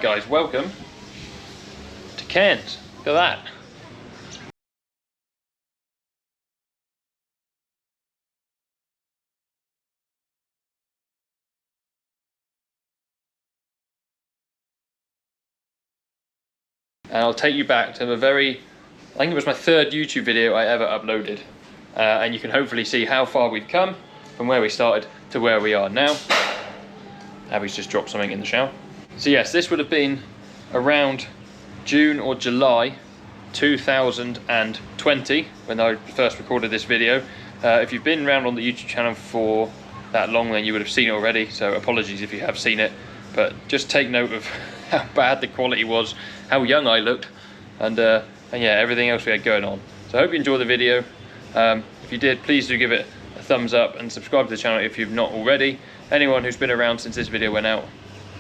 guys, welcome to Cairns. Look at that. And I'll take you back to I think it was my third YouTube video I ever uploaded. And you can hopefully see how far we've come from where we started to where we are now. Abby's just dropped something in the shower. So yes, this would have been around June or July 2020 when I first recorded this video. If you've been around on the YouTube channel for that long, then you would have seen it already, so apologies if you have seen it, but just take note of how bad the quality was, how young I looked, and yeah, everything else we had going on. So I hope you enjoyed the video. If you did, please do give it a thumbs up and subscribe to the channel if you've not already. Anyone who's been around since this video went out,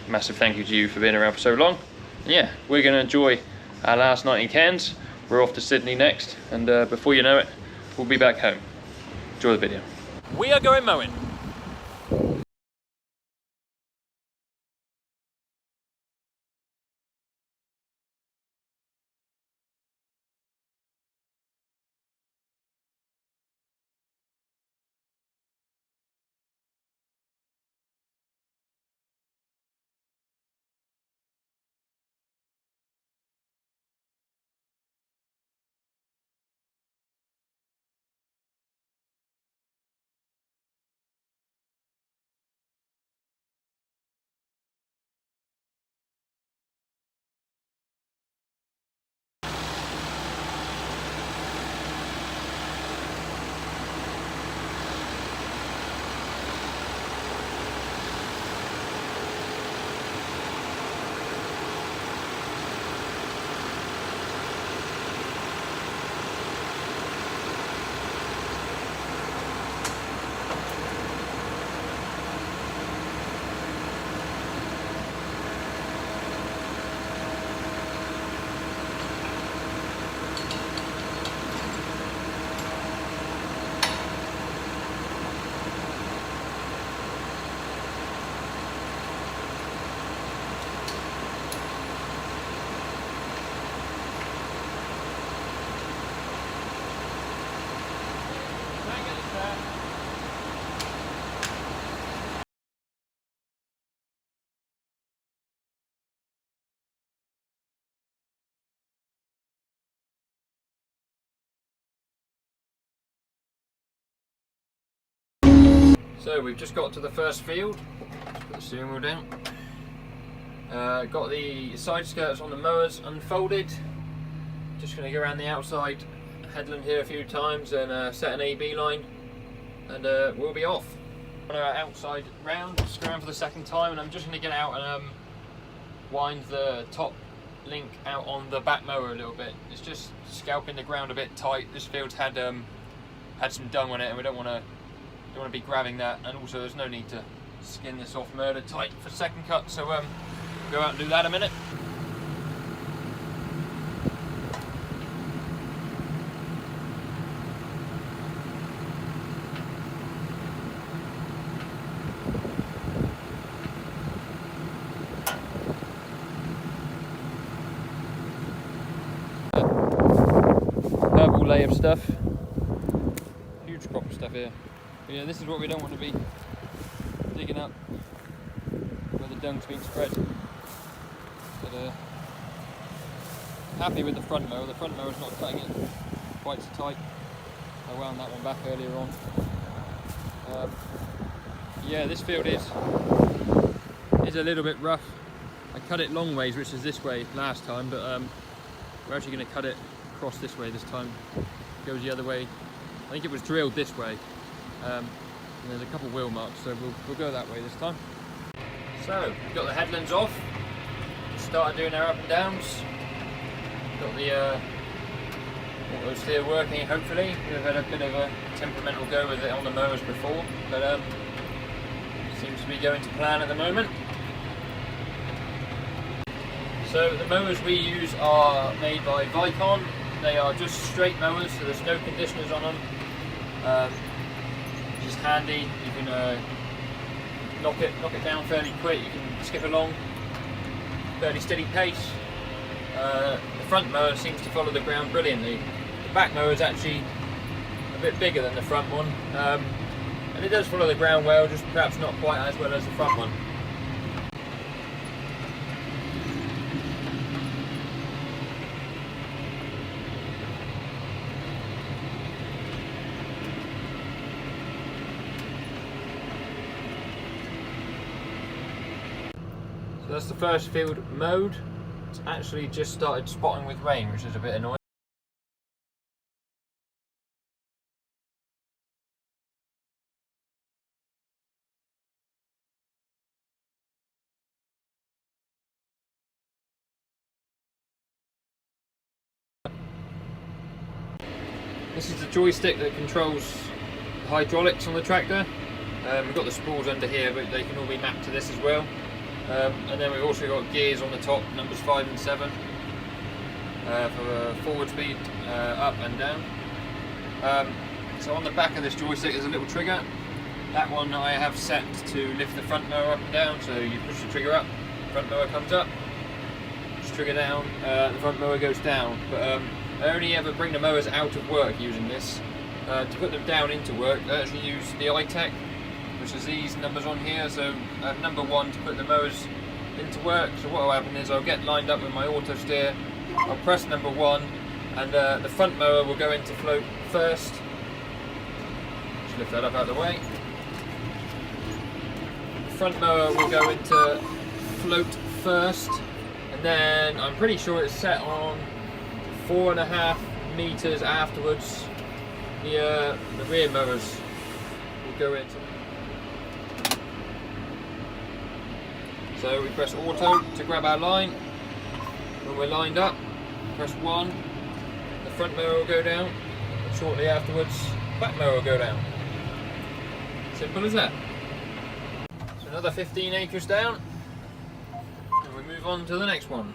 massive thank you to you for being around for so long. And yeah, we're going to enjoy our last night in Cairns. We're off to Sydney next, and before you know it, we'll be back home. Enjoy the video. We are going mowing. So we've just got to the first field. Let's put the steering wheel down. Got the side skirts on the mowers unfolded. Just going to go around the outside headland here a few times and set an AB line, and we'll be off. On our outside round, just around for the second time, and I'm just going to get out and wind the top link out on the back mower a little bit. It's just scalping the ground a bit tight. This field's had some dung on it, and we don't want to be grabbing that, and also there's no need to skin this off murder tight for second cut, so we'll go out and do that in a minute. Purple lay of stuff, huge crop of stuff here. But yeah, this is what we don't want to be digging up where the dung's being spread. But happy with the front mower. The front mower's not cutting it quite so tight. I wound that one back earlier on. Yeah, this field is a little bit rough. I cut it long ways, which is this way last time, but we're actually going to cut it across this way this time. It goes the other way. I think it was drilled this way. And there's a couple wheel marks, so we'll go that way this time. So we've got the headlands off. Started doing our up and downs. Got the auto steer working. Hopefully, we've had a bit of a temperamental go with it on the mowers before, but seems to be going to plan at the moment. So the mowers we use are made by Vicon. They are just straight mowers, so there's no conditioners on them. Which is handy. You can knock it down fairly quick. You can skip along. fairly steady pace. The front mower seems to follow the ground brilliantly. The back mower is actually a bit bigger than the front one, and it does follow the ground well, just perhaps not quite as well as the front one. So that's the first field mowed. It's actually just started spotting with rain, which is a bit annoying. This is the joystick that controls the hydraulics on the tractor. We've got the spools under here, but they can all be mapped to this as well. And then we've also got gears on the top, numbers 5 and 7, for forward speed, up and down. So on the back of this joystick there's a little trigger. That one I have set to lift the front mower up and down, so you push the trigger up, front mower comes up, push the trigger down, the front mower goes down. But I only ever bring the mowers out of work using this. To put them down into work, I actually use the iTech, which is these numbers on here. So I have number 1 to put the mowers into work. So what will happen is I'll get lined up with my auto steer, I'll press number 1, and the front mower will go into float first. Just lift that up out of the way. The front mower will go into float first, and then I'm pretty sure it's set on 4.5 meters afterwards. The rear mowers will go into. So we press auto to grab our line. When we're lined up, press 1. The front mower will go down. And shortly afterwards, back mower will go down. Simple as that. So another 15 acres down, and we move on to the next one.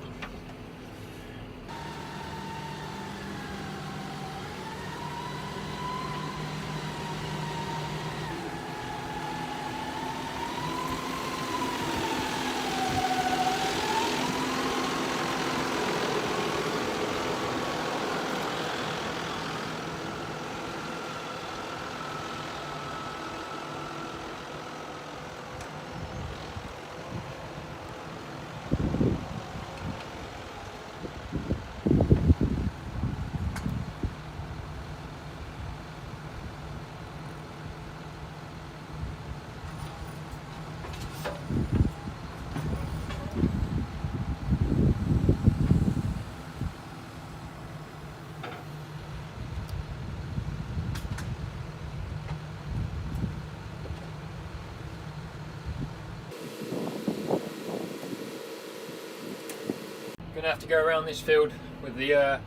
Going to have to go around this field with the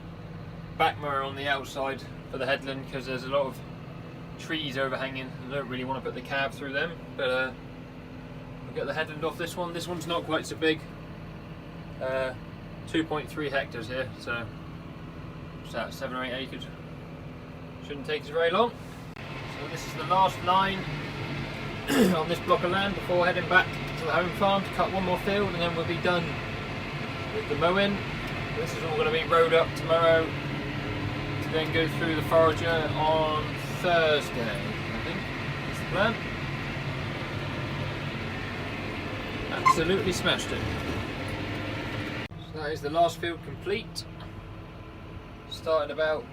back mower on the outside for the headland, because there's a lot of trees overhanging. I don't really want to put the cab through them, but I'll get the headland off this one. This one's not quite so big. 2.3 hectares here, so what's that, 7 or 8 acres. Shouldn't take us very long. So this is the last line on this block of land before heading back to the home farm to cut one more field, and then we'll be done with the mowing. This is all going to be rowed up tomorrow to then go through the forager on Thursday, I think that's the plan. Absolutely smashed it. So that is the last field complete. Started about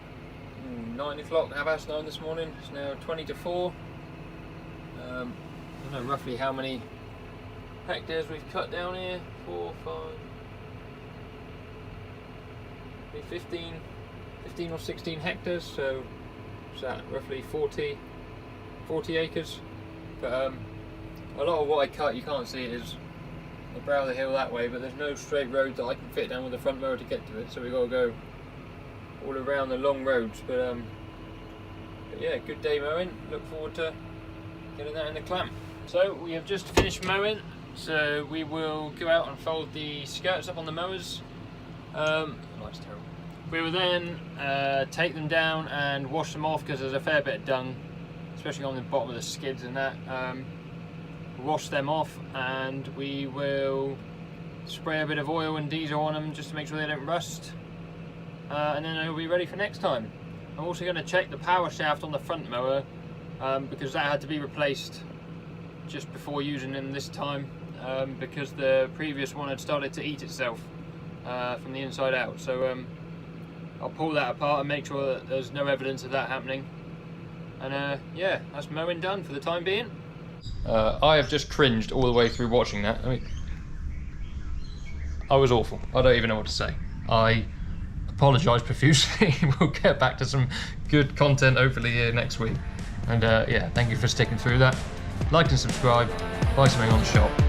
9 o'clock, 9:30 this morning. It's now 20 to 4. I don't know roughly how many hectares we've cut down here. 4, 5, 15 or 16 hectares, so what's that, roughly 40 acres. But a lot of what I cut, you can't see it, is the brow of the hill that way, but there's no straight road that I can fit down with the front mower to get to it, so we've got to go all around the long roads. But yeah, good day mowing. Look forward to getting that in the clamp. So we have just finished mowing, so we will go out and fold the skirts up on the mowers. Light's terrible. We will then take them down and wash them off, because there's a fair bit of dung, especially on the bottom of the skids and that. Wash them off, and we will spray a bit of oil and diesel on them just to make sure they don't rust, and then it'll be ready for next time. I'm also going to check the power shaft on the front mower, because that had to be replaced just before using them this time, because the previous one had started to eat itself from the inside out. So I'll pull that apart and make sure that there's no evidence of that happening. And yeah, that's mowing done for the time being. I have just cringed all the way through watching that. I mean, I was awful. I don't even know what to say. I apologise profusely. We'll get back to some good content hopefully here next week. And yeah, thank you for sticking through that. Like and subscribe. Buy something on the shop.